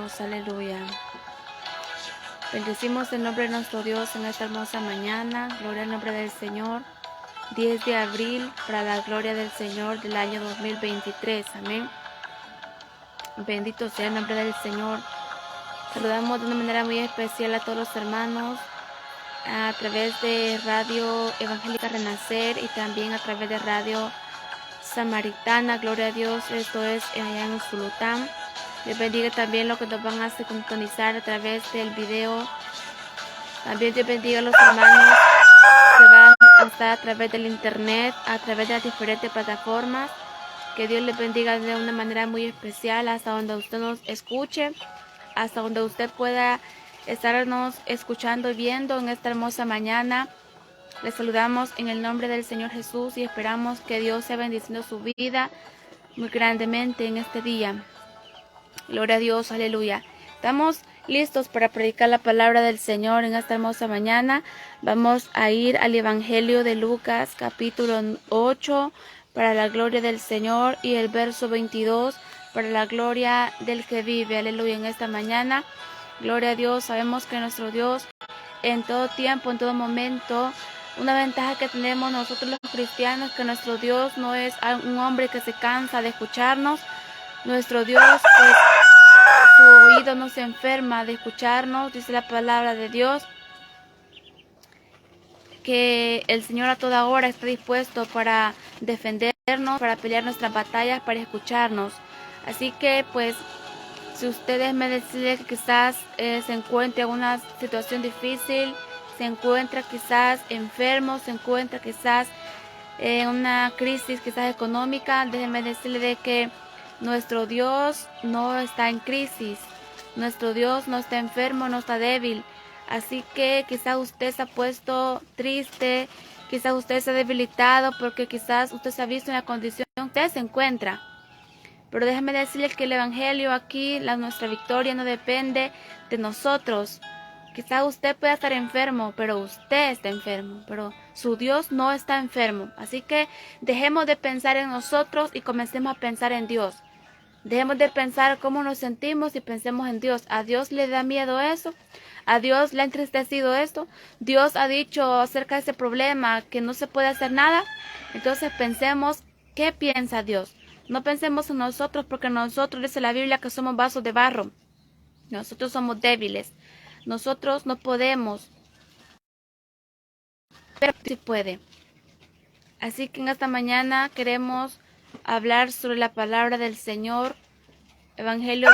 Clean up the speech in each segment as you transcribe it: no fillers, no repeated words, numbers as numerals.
Dios, aleluya. Bendecimos el nombre de nuestro Dios en esta hermosa mañana. Gloria al nombre del Señor. 10 de abril para la gloria del Señor del año 2023. Amén. Bendito sea el nombre del Señor. Saludamos de una manera muy especial a todos los hermanos a través de Radio Evangélica Renacer y también a través de Radio Samaritana. Gloria a Dios. Esto es allá en Usulután. Les bendiga también los que nos van a sintonizar a través del video. También Dios bendiga a los hermanos que van a estar a través del internet, a través de las diferentes plataformas. Que Dios les bendiga de una manera muy especial hasta donde usted nos escuche, hasta donde usted pueda estarnos escuchando y viendo en esta hermosa mañana. Les saludamos en el nombre del Señor Jesús y esperamos que Dios sea bendiciendo su vida muy grandemente en este día. Gloria a Dios, aleluya. Estamos listos para predicar la palabra del Señor en esta hermosa mañana. Vamos a ir al Evangelio de Lucas, capítulo 8, para la gloria del Señor, y el verso 22, para la gloria del que vive. Aleluya, en esta mañana. Gloria a Dios. Sabemos que nuestro Dios en todo tiempo, en todo momento, una ventaja que tenemos nosotros los cristianos, que nuestro Dios no es un hombre que se cansa de escucharnos. Nuestro Dios, pues, su oído no se enferma de escucharnos. Dice la palabra de Dios que el Señor a toda hora está dispuesto para defendernos, para pelear nuestras batallas, para escucharnos. Así que, pues, si ustedes me deciden que quizás se encuentre en una situación difícil, se encuentra quizás enfermo, se encuentra quizás en una crisis quizás económica, déjenme decirle de que nuestro Dios no está en crisis, nuestro Dios no está enfermo, no está débil. Así que quizás usted se ha puesto triste, quizás usted se ha debilitado porque quizás usted se ha visto en la condición que usted se encuentra. Pero déjeme decirle que el Evangelio aquí, nuestra victoria no depende de nosotros. Quizás usted pueda estar enfermo, pero usted está enfermo, pero su Dios no está enfermo. Así que dejemos de pensar en nosotros y comencemos a pensar en Dios. Dejemos de pensar cómo nos sentimos y pensemos en Dios. ¿A Dios le da miedo eso? ¿A Dios le ha entristecido esto? ¿Dios ha dicho acerca de ese problema que no se puede hacer nada? Entonces pensemos, ¿qué piensa Dios? No pensemos en nosotros, porque nosotros, dice la Biblia, que somos vasos de barro. Nosotros somos débiles. Nosotros no podemos, pero sí puede. Así que en esta mañana queremos hablar sobre la palabra del Señor. Evangelio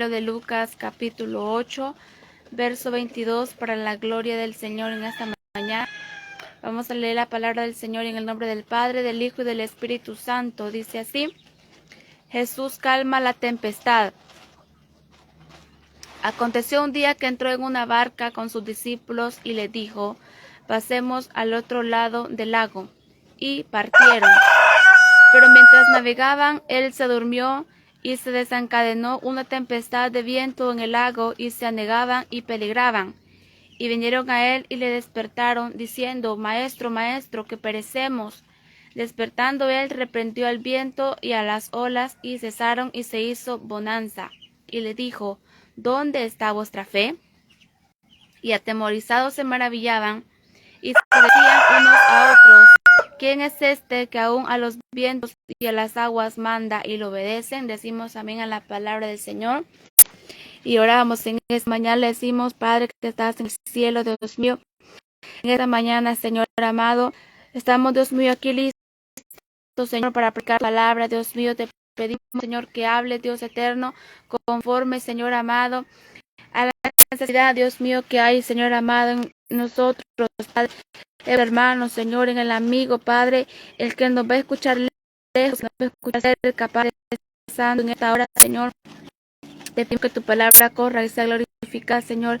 de Lucas, capítulo 8, verso 22, para la gloria del Señor en esta mañana. Vamos a leer la palabra del Señor en el nombre del Padre, del Hijo y del Espíritu Santo. Dice así: Jesús calma la tempestad. Aconteció un día que entró en una barca con sus discípulos y le dijo: pasemos al otro lado del lago. Y partieron. Pero mientras navegaban, él se durmió y se desencadenó una tempestad de viento en el lago y se anegaban y peligraban. Y vinieron a él y le despertaron, diciendo: Maestro, maestro, que perecemos. Despertando él, reprendió al viento y a las olas, y cesaron y se hizo bonanza. Y le dijo: ¿Dónde está vuestra fe? Y atemorizados se maravillaban, y se decían unos a otros: ¿quién es este que aún a los vientos y a las aguas manda y lo obedecen? Decimos amén a la palabra del Señor. Y oramos en esta mañana, le decimos: Padre que estás en el cielo, Dios mío, en esta mañana, Señor amado, estamos, Dios mío, aquí listos, Señor, para aplicar la palabra. Dios mío, te pedimos, Señor, que hable, Dios eterno, conforme, Señor amado, a la necesidad, Dios mío, que hay, Señor amado, en nosotros, Padre, el hermano, Señor, en el amigo, Padre, el que nos va a escuchar lejos, nos va a escuchar ser capaz de ser santo en esta hora, Señor. Te pido que tu palabra corra y sea glorificada, Señor,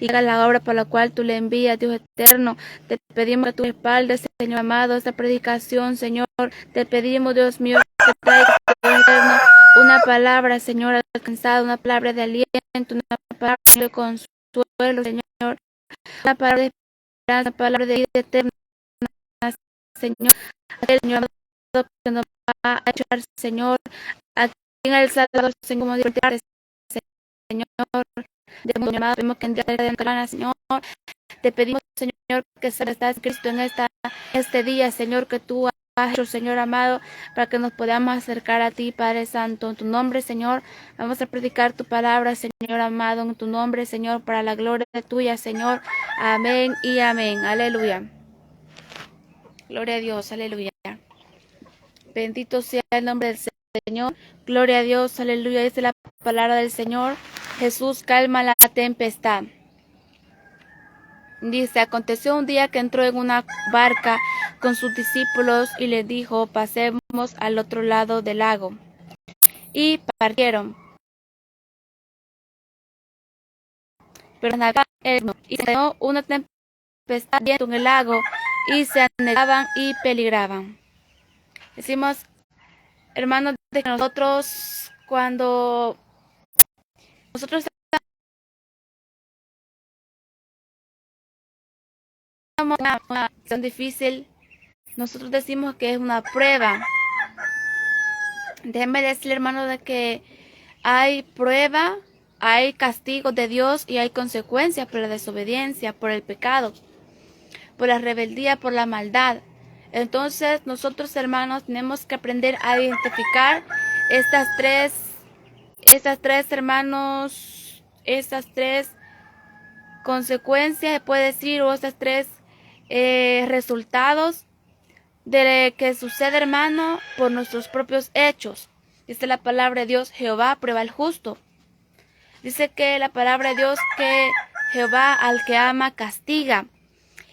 y haga la obra por la cual tú le envías, Dios eterno. Te pedimos que tú respaldes, Señor amado, esta predicación, Señor. Te pedimos, Dios mío, que traigas, Dios eterno, una palabra, Señor, alcanzada, una palabra de aliento, una palabra de consuelo, Señor, una palabra de esperanza, una palabra de vida eterna, Señor. Aquel Señor que nos va a ayudar, Señor, Aquí en El Salvador, Señor, como Dios, Señor, de mundo llamado, pedimos que en día de Canana, Señor, te pedimos, Señor, que se está Cristo en este día, Señor, que tú has hecho, Señor amado, para que nos podamos acercar a ti, Padre Santo. En tu nombre, Señor, vamos a predicar tu palabra, Señor amado, en tu nombre, Señor, para la gloria tuya, Señor. Amén y amén. Aleluya. Gloria a Dios, aleluya. Bendito sea el nombre del Señor. Gloria a Dios, aleluya. Dice la palabra del Señor. Jesús calma la tempestad. Dice, aconteció un día que entró en una barca con sus discípulos y les dijo, pasemos al otro lado del lago. Y partieron. Pero navegaban y se dio una tempestad en el lago y se anegaban y peligraban. Decimos, hermanos, de que nosotros cuando nosotros estamos en una situación difícil, nosotros decimos que es una prueba. Déjenme decirle, hermano, de que hay prueba, hay castigo de Dios y hay consecuencias por la desobediencia, por el pecado, por la rebeldía, por la maldad. Entonces, nosotros, hermanos, tenemos que aprender a identificar estas tres, hermanos, estas tres consecuencias, se puede decir, o estas tres resultados de que sucede, hermano, por nuestros propios hechos. Dice la palabra de Dios, Jehová prueba al justo. Dice que la palabra de Dios que Jehová al que ama castiga.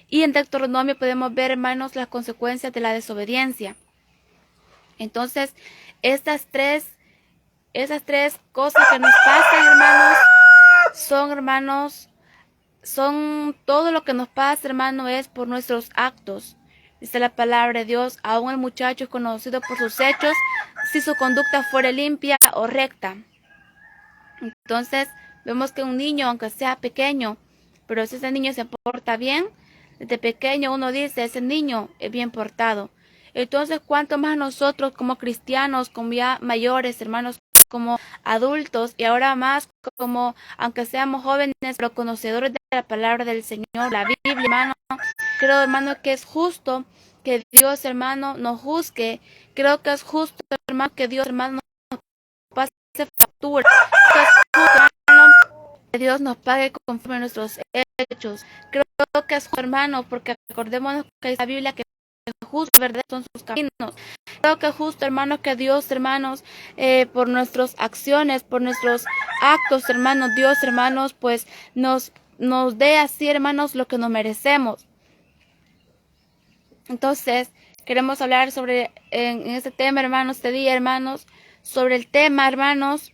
Y en Deuteronomio podemos ver, hermanos, las consecuencias de la desobediencia. Entonces, esas tres cosas que nos pasan, hermanos, son todo lo que nos pasa, hermano, es por nuestros actos. Dice la palabra de Dios, aún el muchacho es conocido por sus hechos, si su conducta fuera limpia o recta. Entonces, vemos que un niño, aunque sea pequeño, pero si ese niño se porta bien, desde pequeño uno dice, ese niño es bien portado. Entonces, ¿cuánto más nosotros como cristianos, como ya mayores, hermanos, como adultos, y ahora más como, aunque seamos jóvenes, pero conocedores de la palabra del Señor, la Biblia, hermano? Creo, hermano, que es justo que Dios, hermano, nos juzgue. Creo que es justo, hermano, que Dios, hermano, nos pase factura. Que es justo, hermano, que Dios nos pague conforme a nuestros hechos. Creo que es justo, hermano, porque acordémonos que es la Biblia que justo, verdad, son sus caminos. Creo que es justo, hermanos, que Dios, hermanos, por nuestras acciones, por nuestros actos, hermanos, Dios, hermanos, pues nos dé así, hermanos, lo que nos merecemos. Entonces, queremos hablar sobre, en este tema, hermanos, este día, hermanos, sobre el tema, hermanos,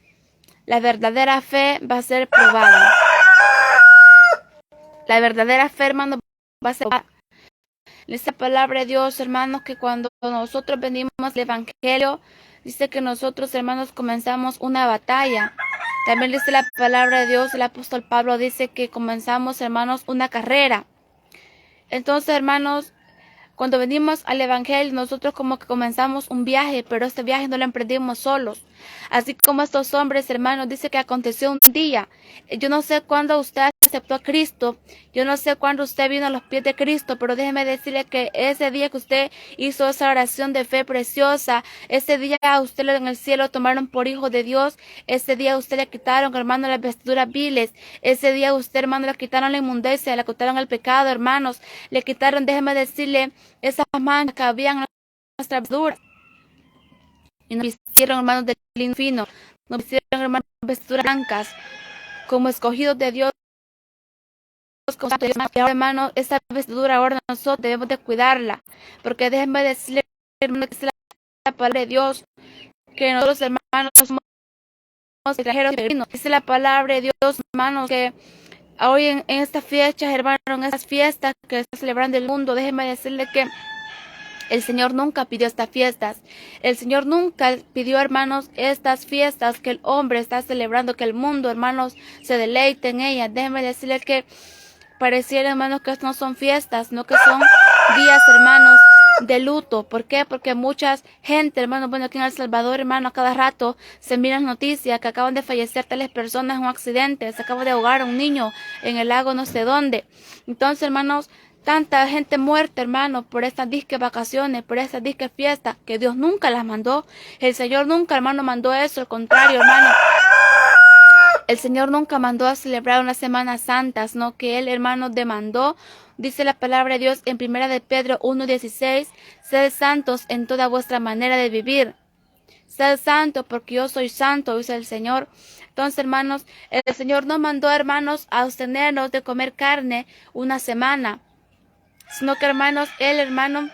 la verdadera fe va a ser probada. La verdadera fe, hermanos, va a ser probada. Dice la palabra de Dios, hermanos, que cuando nosotros venimos al Evangelio, dice que nosotros, hermanos, comenzamos una batalla. También dice la palabra de Dios, el apóstol Pablo dice que comenzamos, hermanos, una carrera. Entonces, hermanos, cuando venimos al Evangelio, nosotros como que comenzamos un viaje, pero este viaje no lo emprendimos solos. Así como estos hombres, hermanos, dice que aconteció un día. Yo no sé cuándo usted aceptó a Cristo, yo no sé cuándo usted vino a los pies de Cristo, pero déjeme decirle que ese día que usted hizo esa oración de fe preciosa, ese día a usted en el cielo tomaron por hijo de Dios, ese día a usted le quitaron, hermano, las vestiduras viles, ese día a usted, hermano, le quitaron la inmundicia, le quitaron el pecado, hermanos, le quitaron, déjeme decirle, esas manchas que habían en nuestras vestiduras. Y nos vistieron, hermanos, de lino fino, nos vistieron, hermanos, vestiduras blancas, como escogidos de Dios, como Dios. Y ahora, hermanos, esa vestidura ahora nosotros debemos de cuidarla, porque déjenme decirle, hermanos, que es la palabra de Dios, que nosotros, hermanos, somos extranjeros peregrinos. Dice la palabra de Dios, hermanos, que hoy en estas fechas, hermanos, en estas fiestas que está celebrando el mundo, déjenme decirle que el Señor nunca pidió estas fiestas. El Señor nunca pidió, hermanos, estas fiestas que el hombre está celebrando, que el mundo, hermanos, se deleite en ellas. Déjenme decirles que pareciera, hermanos, que no son fiestas, no que son días, hermanos, de luto. ¿Por qué? Porque mucha gente, hermano, bueno, aquí en El Salvador, hermano, a cada rato se miran noticias que acaban de fallecer tales personas en un accidente, se acaba de ahogar a un niño en el lago no sé dónde. Entonces, hermanos, tanta gente muerta, hermano, por estas disque vacaciones, por estas disque fiestas, que Dios nunca las mandó. El Señor nunca, hermano, mandó eso, al contrario, hermano. El Señor nunca mandó a celebrar unas Semanas Santas, no, que Él, hermano, demandó. Dice la palabra de Dios en 1 de Pedro 1:16, sed santos en toda vuestra manera de vivir. Sed santo porque yo soy santo, dice el Señor. Entonces, hermanos, el Señor no mandó, hermanos, a abstenernos de comer carne una semana, sino que, hermanos, Él, hermano,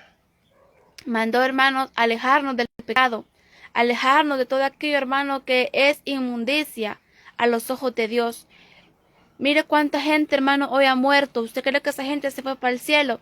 mandó, hermanos, alejarnos del pecado, alejarnos de todo aquello, hermano, que es inmundicia a los ojos de Dios. Mire cuánta gente, hermano, hoy ha muerto. ¿Usted cree que esa gente se fue para el cielo?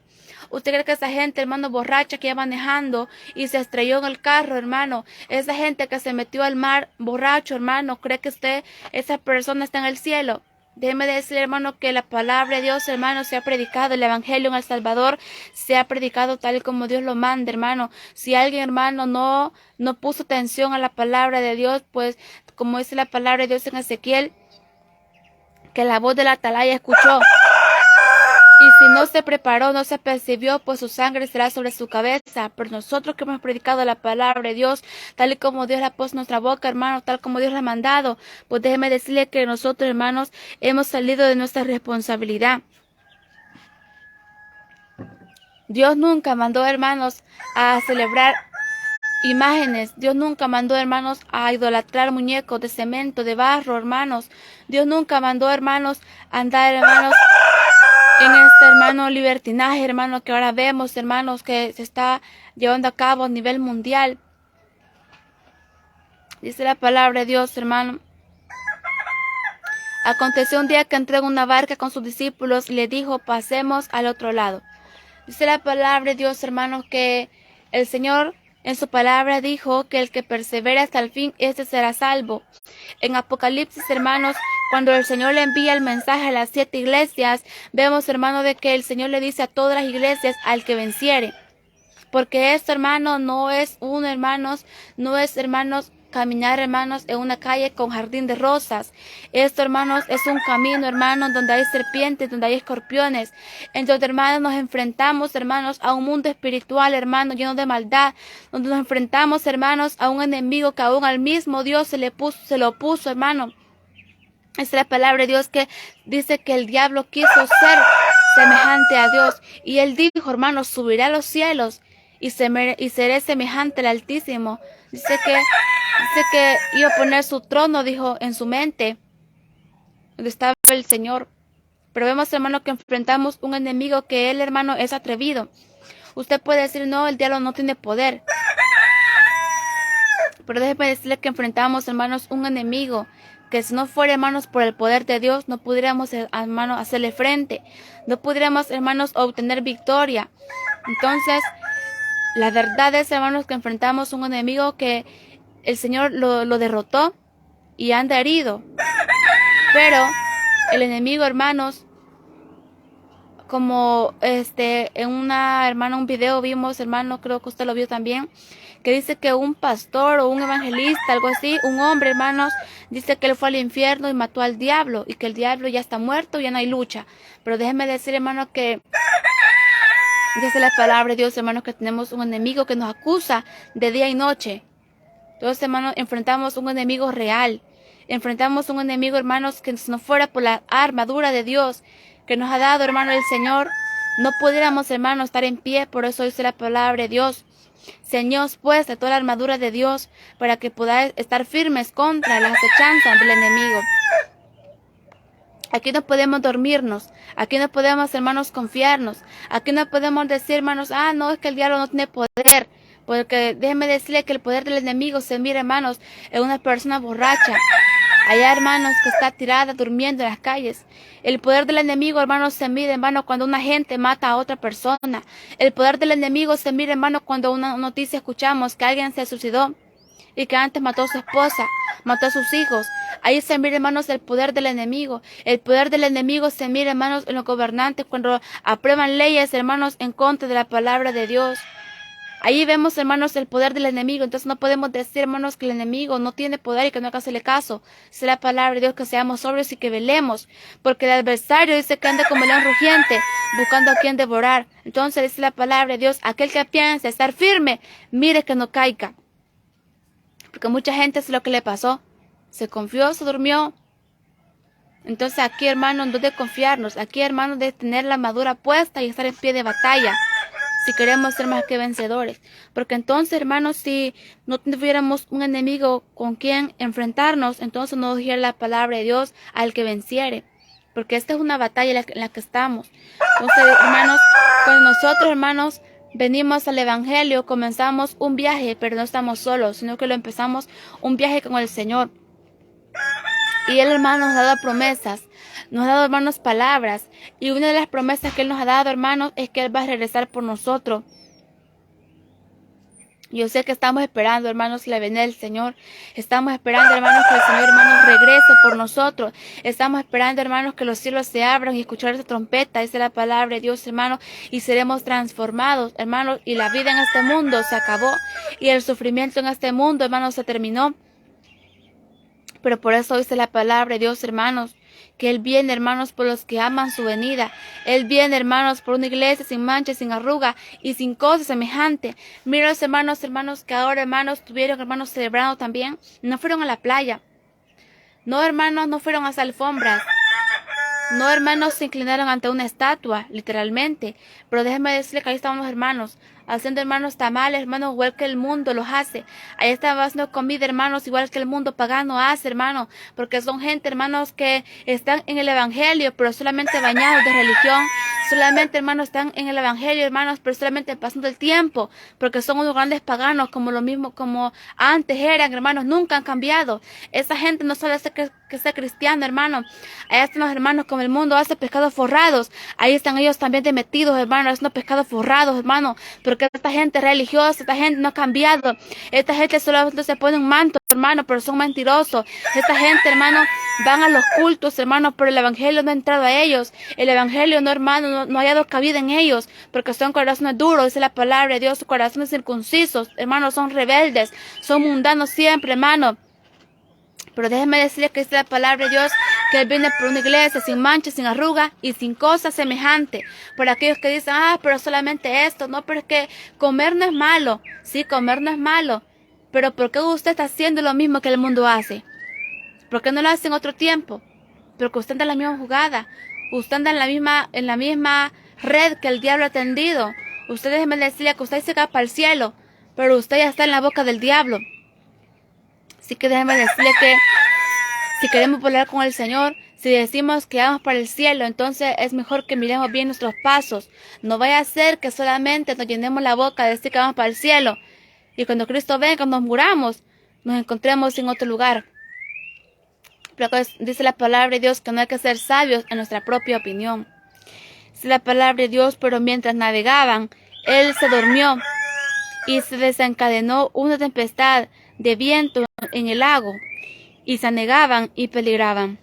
¿Usted cree que esa gente, hermano, borracha que iba manejando y se estrelló en el carro, hermano? Esa gente que se metió al mar borracho, hermano, ¿cree que esa persona está en el cielo? Déjeme decir, hermano, que la palabra de Dios, hermano, se ha predicado, el evangelio en El Salvador se ha predicado tal como Dios lo manda, hermano. Si alguien, hermano, no puso atención a la palabra de Dios, pues, como dice la palabra de Dios en Ezequiel, que la voz de la atalaya escuchó, y si no se preparó, no se percibió, pues su sangre será sobre su cabeza. Pero nosotros que hemos predicado la palabra de Dios, tal y como Dios la ha puesto en nuestra boca, hermano, tal como Dios la ha mandado, pues déjeme decirle que nosotros, hermanos, hemos salido de nuestra responsabilidad. Dios nunca mandó, hermanos, a celebrar imágenes. Dios nunca mandó, hermanos, a idolatrar muñecos de cemento, de barro, hermanos. Dios nunca mandó, hermanos, a andar, hermanos, en este, hermano, libertinaje, hermano, que ahora vemos, hermanos, que se está llevando a cabo a nivel mundial. Dice la palabra de Dios, hermano. Aconteció un día que entró en una barca con sus discípulos y le dijo, pasemos al otro lado. Dice la palabra de Dios, hermanos, que el Señor en su palabra dijo que el que persevera hasta el fin, este será salvo. En Apocalipsis, hermanos, cuando el Señor le envía el mensaje a las 7 iglesias, vemos, hermanos, de que el Señor le dice a todas las iglesias al que venciere. Porque esto, hermano, no es hermanos, caminar, hermanos, en una calle con jardín de rosas. Esto, hermanos, es un camino, hermanos, donde hay serpientes, donde hay escorpiones. Entonces, hermanos, nos enfrentamos, hermanos, a un mundo espiritual, hermanos, lleno de maldad, donde nos enfrentamos, hermanos, a un enemigo que aún al mismo Dios se lo puso, hermano. Esa es la palabra de Dios que dice que el diablo quiso ser semejante a Dios. Y él dijo, hermanos, subiré a los cielos y seré semejante al Altísimo. Dice que iba a poner su trono, dijo, en su mente, donde estaba el Señor. Pero vemos, hermano, que enfrentamos un enemigo que él, hermano, es atrevido. Usted puede decir, no, el diablo no tiene poder. Pero déjeme decirle que enfrentamos, hermanos, un enemigo que si no fuera, hermanos, por el poder de Dios, no pudiéramos, hermanos, hacerle frente. No pudiéramos, hermanos, obtener victoria. Entonces, la verdad es, hermanos, que enfrentamos un enemigo que el Señor lo derrotó y anda herido. Pero el enemigo, hermanos, como en un video vimos, hermano, creo que usted lo vio también, que dice que un pastor o un evangelista, algo así, un hombre, hermanos, dice que él fue al infierno y mató al diablo, y que el diablo ya está muerto, ya no hay lucha. Pero déjeme decir, hermano, que dice la palabra de Dios, hermanos, que tenemos un enemigo que nos acusa de día y noche. Entonces, hermanos, enfrentamos un enemigo real. Enfrentamos un enemigo, hermanos, que si no fuera por la armadura de Dios que nos ha dado, hermano, el Señor, no pudiéramos, hermanos, estar en pie. Por eso dice la palabra de Dios. Señor, pues, de toda la armadura de Dios, para que podáis estar firmes contra las acechanzas del enemigo. Aquí no podemos dormirnos, aquí no podemos, hermanos, confiarnos, aquí no podemos decir, hermanos, no, es que el diablo no tiene poder, porque déjenme decirle que el poder del enemigo se mira, hermanos, en una persona borracha, allá, hermanos, que está tirada, durmiendo en las calles. El poder del enemigo, hermanos, se mide, hermano, cuando una gente mata a otra persona. El poder del enemigo se mira, hermano, cuando una noticia escuchamos que alguien se suicidó y que antes mató a su esposa, mató a sus hijos. Ahí se mira, hermanos, el poder del enemigo. El poder del enemigo se mira, hermanos, en los gobernantes cuando aprueban leyes, hermanos, en contra de la palabra de Dios. Ahí vemos, hermanos, el poder del enemigo. Entonces no podemos decir, hermanos, que el enemigo no tiene poder y que no hay que hacerle caso. Es la palabra de Dios, que seamos sobrios y que velemos, porque el adversario dice que anda como león rugiente, buscando a quien devorar. Entonces dice la palabra de Dios, aquel que piensa estar firme, mire que no caiga. Porque mucha gente es lo que le pasó. Se confió, se durmió. Entonces aquí, hermanos, no de confiarnos. Aquí, hermanos, de tener la armadura puesta y estar en pie de batalla, si queremos ser más que vencedores. Porque entonces, hermanos, si no tuviéramos un enemigo con quien enfrentarnos, entonces no dijera la palabra de Dios al que venciere. Porque esta es una batalla en la que estamos. Entonces, hermanos, cuando nosotros, hermanos, venimos al Evangelio, comenzamos un viaje, pero no estamos solos, sino que lo empezamos un viaje con el Señor. Y Él, hermanos, nos ha dado promesas, nos ha dado, hermanos, palabras. Y una de las promesas que Él nos ha dado, hermanos, es que Él va a regresar por nosotros. Yo sé que estamos esperando, hermanos, la venida del Señor. Estamos esperando, hermanos, que el Señor, hermanos, regrese por nosotros. Estamos esperando, hermanos, que los cielos se abran y escuchar esa trompeta. Esa es la palabra de Dios, hermanos. Y seremos transformados, hermanos. Y la vida en este mundo se acabó. Y el sufrimiento en este mundo, hermanos, se terminó. Pero por eso dice la palabra de Dios, hermanos, que Él viene, hermanos, por los que aman su venida. Él viene, hermanos, por una iglesia sin mancha, sin arruga y sin cosa semejante. Mira los hermanos, que ahora, hermanos, estuvieron, hermanos, celebrando también. No fueron a la playa. No, hermanos, no fueron a las alfombras. No, hermanos, se inclinaron ante una estatua, literalmente. Pero déjenme decirle que ahí estaban los hermanos, haciendo, hermanos, tamales, hermanos, igual que el mundo los hace. Ahí estaban haciendo comida, hermanos, igual que el mundo pagano hace, hermanos. Porque son gente, hermanos, que están en el Evangelio, pero solamente bañados de religión. Solamente, hermanos, están en el Evangelio, hermanos, pero solamente pasando el tiempo. Porque son unos grandes paganos, como lo mismo, como antes eran, hermanos, nunca han cambiado. Esa gente no sabe que ser cristiano, hermano. Ahí están los hermanos, como el mundo hace pescados forrados. Ahí están ellos también de metidos, hermanos, haciendo pescados forrados, hermano. Porque esta gente religiosa, esta gente no ha cambiado. Esta gente solamente se pone un manto, hermano, pero son mentirosos. Esta gente, hermano, van a los cultos, hermano, pero el Evangelio no ha entrado a ellos. El Evangelio, no, hermano, no ha dado cabida en ellos, porque son corazones duros, dice la palabra de Dios, corazones circuncisos, hermanos, son rebeldes, son mundanos siempre, hermano. Pero déjenme decirles que dice la palabra de Dios, que Él viene por una iglesia sin mancha, sin arruga y sin cosa semejante. Por aquellos que dicen, pero solamente esto. No, pero es que comer no es malo. Sí, comer no es malo. Pero ¿por qué usted está haciendo lo mismo que el mundo hace? ¿Por qué no lo hace en otro tiempo? Porque usted anda en la misma jugada. Usted anda en la misma red que el diablo ha tendido. Usted, déjenme decirle que usted se cae para el cielo, pero usted ya está en la boca del diablo. Así que déjenme decirle que si queremos volar con el Señor, si decimos que vamos para el cielo, entonces es mejor que miremos bien nuestros pasos. No vaya a ser que solamente nos llenemos la boca de decir que vamos para el cielo. Y cuando Cristo venga, cuando nos muramos, nos encontremos en otro lugar. Pero dice la palabra de Dios que no hay que ser sabios en nuestra propia opinión. Dice la palabra de Dios, pero mientras navegaban, Él se durmió y se desencadenó una tempestad de viento en el lago, y se anegaban y peligraban.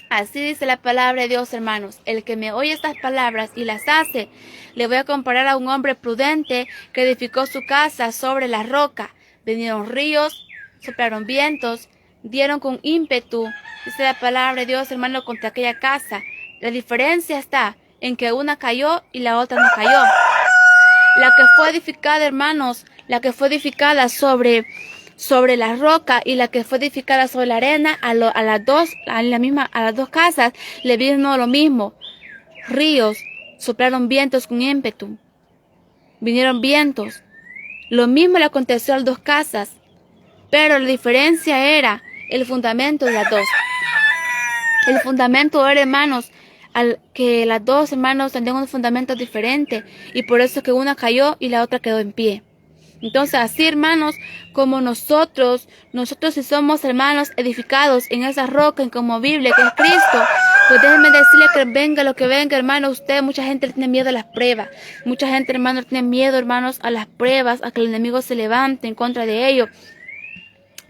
Así dice la palabra de Dios, hermanos. El que me oye estas palabras y las hace, le voy a comparar a un hombre prudente que edificó su casa sobre la roca. Vinieron ríos, soplaron vientos, dieron con ímpetu, dice la palabra de Dios, hermano, contra aquella casa. La diferencia está en que una cayó y la otra no cayó. La que fue edificada, hermanos, la que fue edificada sobre la roca y la que fue edificada sobre la arena, a las dos casas le vino lo mismo. Ríos, soplaron vientos con ímpetu. Vinieron vientos. Lo mismo le aconteció a las dos casas, pero la diferencia era el fundamento de las dos. El fundamento era, hermanos, que las dos, hermanos, tenían un fundamento diferente, y por eso que una cayó y la otra quedó en pie. Entonces, así, hermanos, como nosotros si somos, hermanos, edificados en esa roca inconmovible que es Cristo, pues déjenme decirle que venga lo que venga, hermano, mucha gente tiene miedo a las pruebas. Mucha gente, hermanos, tiene miedo, hermanos, a las pruebas, a que el enemigo se levante en contra de ellos.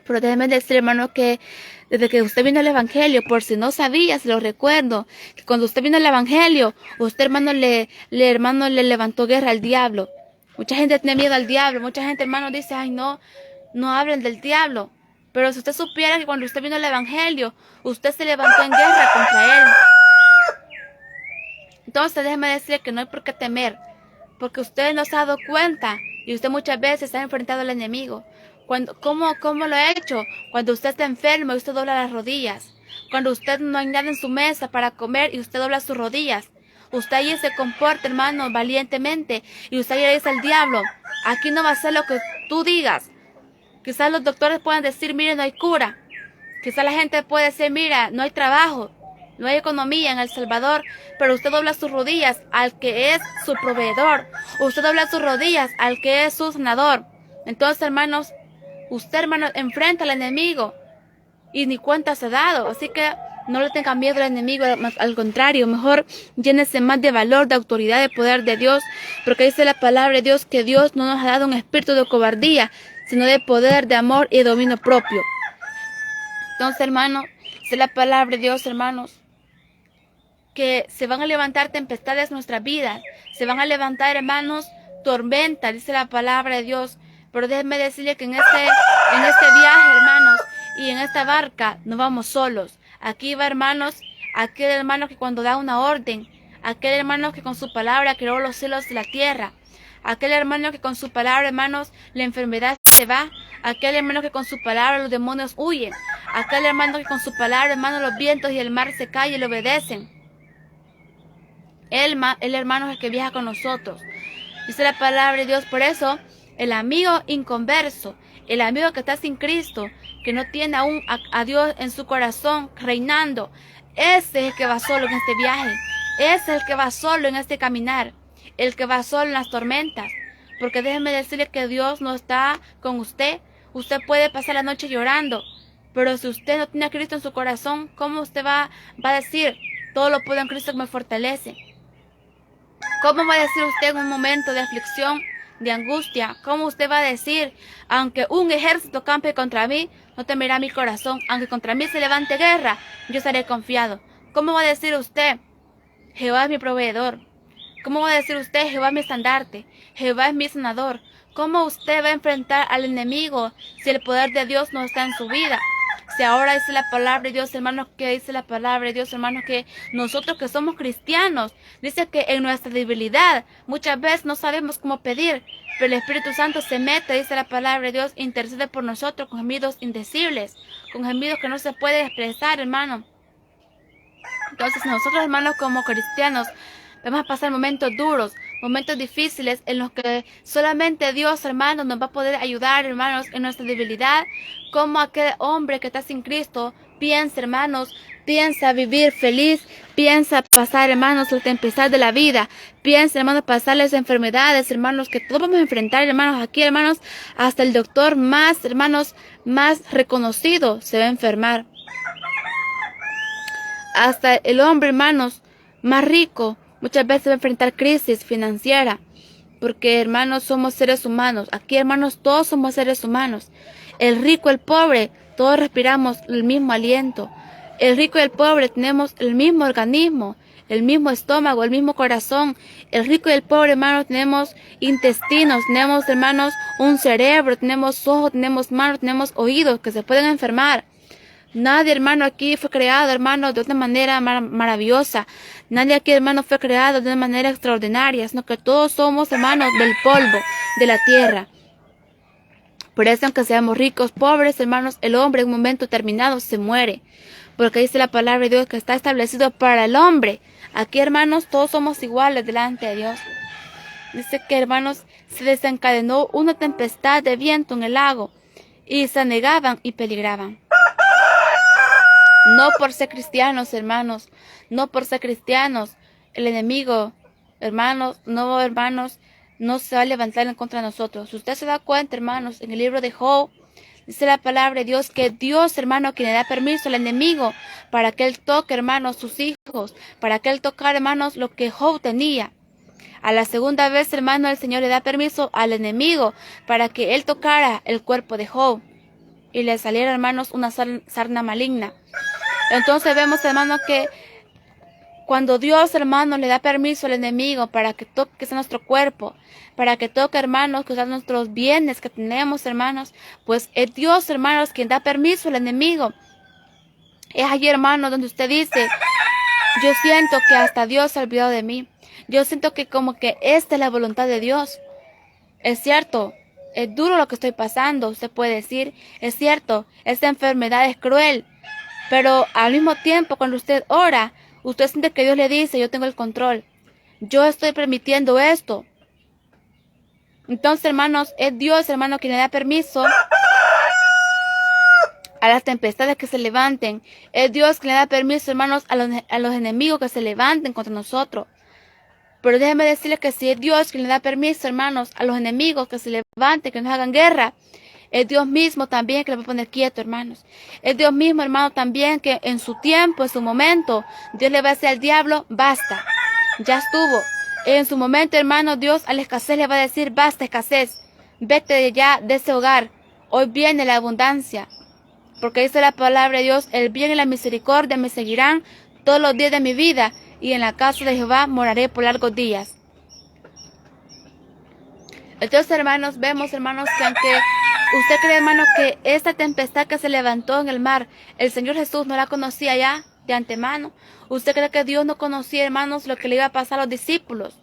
Pero déjenme decir, hermano, que desde que usted vino al Evangelio, por si no sabía, se lo recuerdo, que cuando usted vino al Evangelio, usted, hermano, le levantó guerra al diablo. Mucha gente tiene miedo al diablo. Mucha gente, hermanos, dice, ay, no, no hablen del diablo. Pero si usted supiera que cuando usted vino al evangelio, usted se levantó en guerra contra él. Entonces déjeme decirle que no hay por qué temer, porque usted no se ha dado cuenta y usted muchas veces ha enfrentado al enemigo. ¿Cómo lo ha hecho? Cuando usted está enfermo y usted dobla las rodillas. Cuando usted no hay nada en su mesa para comer y usted dobla sus rodillas. Usted allí se comporta, hermano, valientemente, y usted le dice al diablo, aquí no va a ser lo que tú digas. Quizás los doctores puedan decir, mire, no hay cura. Quizás la gente puede decir, mira, no hay trabajo, no hay economía en El Salvador, pero usted dobla sus rodillas al que es su proveedor. Usted dobla sus rodillas al que es su sanador. Entonces, hermanos, usted, hermano, enfrenta al enemigo y ni cuenta se ha dado. Así que no le tenga miedo al enemigo, al contrario, mejor llénese más de valor, de autoridad, de poder de Dios, porque dice la palabra de Dios que Dios no nos ha dado un espíritu de cobardía, sino de poder, de amor y de dominio propio. Entonces, hermanos, dice la palabra de Dios, hermanos, que se van a levantar tempestades en nuestras vidas, se van a levantar, hermanos, tormentas, dice la palabra de Dios. Pero déjenme decirle que en este viaje, hermanos, y en esta barca no vamos solos. Aquí va, hermanos, aquel hermano que cuando da una orden, aquel hermano que con su palabra creó los cielos y la tierra, aquel hermano que con su palabra, hermanos, la enfermedad se va, aquel hermano que con su palabra los demonios huyen, aquel hermano que con su palabra, hermanos, los vientos y el mar se callan y le obedecen. El hermano es el que viaja con nosotros. Dice la palabra de Dios. Por eso, el amigo inconverso, el amigo que está sin Cristo, que no tiene aún a Dios en su corazón reinando, ese es el que va solo en este viaje. Ese es el que va solo en este caminar. El que va solo en las tormentas. Porque déjeme decirle que Dios no está con usted. Usted puede pasar la noche llorando. Pero si usted no tiene a Cristo en su corazón, ¿cómo usted va a decir, todo lo puedo en Cristo que me fortalece? ¿Cómo va a decir usted en un momento de aflicción, de angustia? ¿Cómo usted va a decir, aunque un ejército campe contra mí, no temerá mi corazón? Aunque contra mí se levante guerra, yo estaré confiado. ¿Cómo va a decir usted, Jehová es mi proveedor? ¿Cómo va a decir usted, Jehová es mi estandarte? Jehová es mi sanador. ¿Cómo usted va a enfrentar al enemigo si el poder de Dios no está en su vida? Si ahora dice la palabra de Dios, hermanos, que dice la palabra de Dios, hermanos, que nosotros que somos cristianos, dice que en nuestra debilidad muchas veces no sabemos cómo pedir, pero el Espíritu Santo se mete, dice la palabra de Dios, intercede por nosotros con gemidos indecibles, con gemidos que no se pueden expresar, hermano. Entonces nosotros, hermanos, como cristianos, vamos a pasar momentos duros, momentos difíciles en los que solamente Dios, hermanos, nos va a poder ayudar, hermanos, en nuestra debilidad, como aquel hombre que está sin Cristo piensa, hermanos, piensa vivir feliz, piensa pasar, hermanos, la tempestad de la vida, piensa, hermanos, pasar las enfermedades, hermanos, que todos vamos a enfrentar, hermanos, aquí, hermanos, hasta el doctor más, hermanos, más reconocido se va a enfermar. Hasta el hombre, hermanos, más rico, muchas veces va a enfrentar crisis financiera, porque, hermanos, somos seres humanos. Aquí, hermanos, todos somos seres humanos. El rico, el pobre, todos respiramos el mismo aliento. El rico y el pobre tenemos el mismo organismo, el mismo estómago, el mismo corazón. El rico y el pobre, hermanos, tenemos intestinos, tenemos, hermanos, un cerebro, tenemos ojos, tenemos manos, tenemos oídos que se pueden enfermar. Nadie, hermano, aquí fue creado, hermano, de una manera maravillosa. Nadie aquí, hermano, fue creado de una manera extraordinaria, sino que todos somos, hermanos, del polvo, de la tierra. Por eso, aunque seamos ricos, pobres, hermanos, el hombre en un momento determinado se muere. Porque dice la palabra de Dios que está establecido para el hombre. Aquí, hermanos, todos somos iguales delante de Dios. Dice que, hermanos, se desencadenó una tempestad de viento en el lago y se anegaban y peligraban. No por ser cristianos, hermanos, no por ser cristianos, el enemigo, hermanos, no se va a levantar en contra de nosotros. Si usted se da cuenta, hermanos, en el libro de Job, dice la palabra de Dios que Dios, hermano, quien le da permiso al enemigo para que él toque, hermanos, sus hijos, para que él tocara, hermanos, lo que Job tenía. A la segunda vez, hermano, el Señor le da permiso al enemigo para que él tocara el cuerpo de Job y le saliera, hermanos, una sarna maligna. Entonces vemos, hermanos, que cuando Dios, hermanos, le da permiso al enemigo para que toque quizás nuestro cuerpo, para que toque, hermanos, quizás nuestros bienes que tenemos, hermanos, pues es Dios, hermanos, quien da permiso al enemigo. Es allí, hermanos, donde usted dice, yo siento que hasta Dios se ha olvidado de mí. Yo siento que como que esta es la voluntad de Dios. Es cierto, es duro lo que estoy pasando, usted puede decir, es cierto, esta enfermedad es cruel, pero al mismo tiempo cuando usted ora, usted siente que Dios le dice, yo tengo el control, yo estoy permitiendo esto. Entonces, hermanos, es Dios, hermano, quien le da permiso a las tempestades que se levanten. Es Dios quien le da permiso, hermanos, a los enemigos que se levanten contra nosotros. Pero déjeme decirle que si es Dios quien le da permiso, hermanos, a los enemigos que se levanten, que nos hagan guerra, es Dios mismo también que le va a poner quieto, hermanos. Es Dios mismo, hermano, también que en su tiempo, en su momento, Dios le va a decir al diablo, basta, ya estuvo. En su momento, hermano, Dios a la escasez le va a decir, basta escasez, vete de ya de ese hogar. Hoy viene la abundancia. Porque dice la palabra de Dios, el bien y la misericordia me seguirán todos los días de mi vida, y en la casa de Jehová moraré por largos días. Entonces, hermanos, vemos, hermanos, que aunque usted cree, hermano, que esta tempestad que se levantó en el mar, el Señor Jesús no la conocía ya de antemano. ¿Usted cree que Dios no conocía, hermanos, lo que le iba a pasar a los discípulos?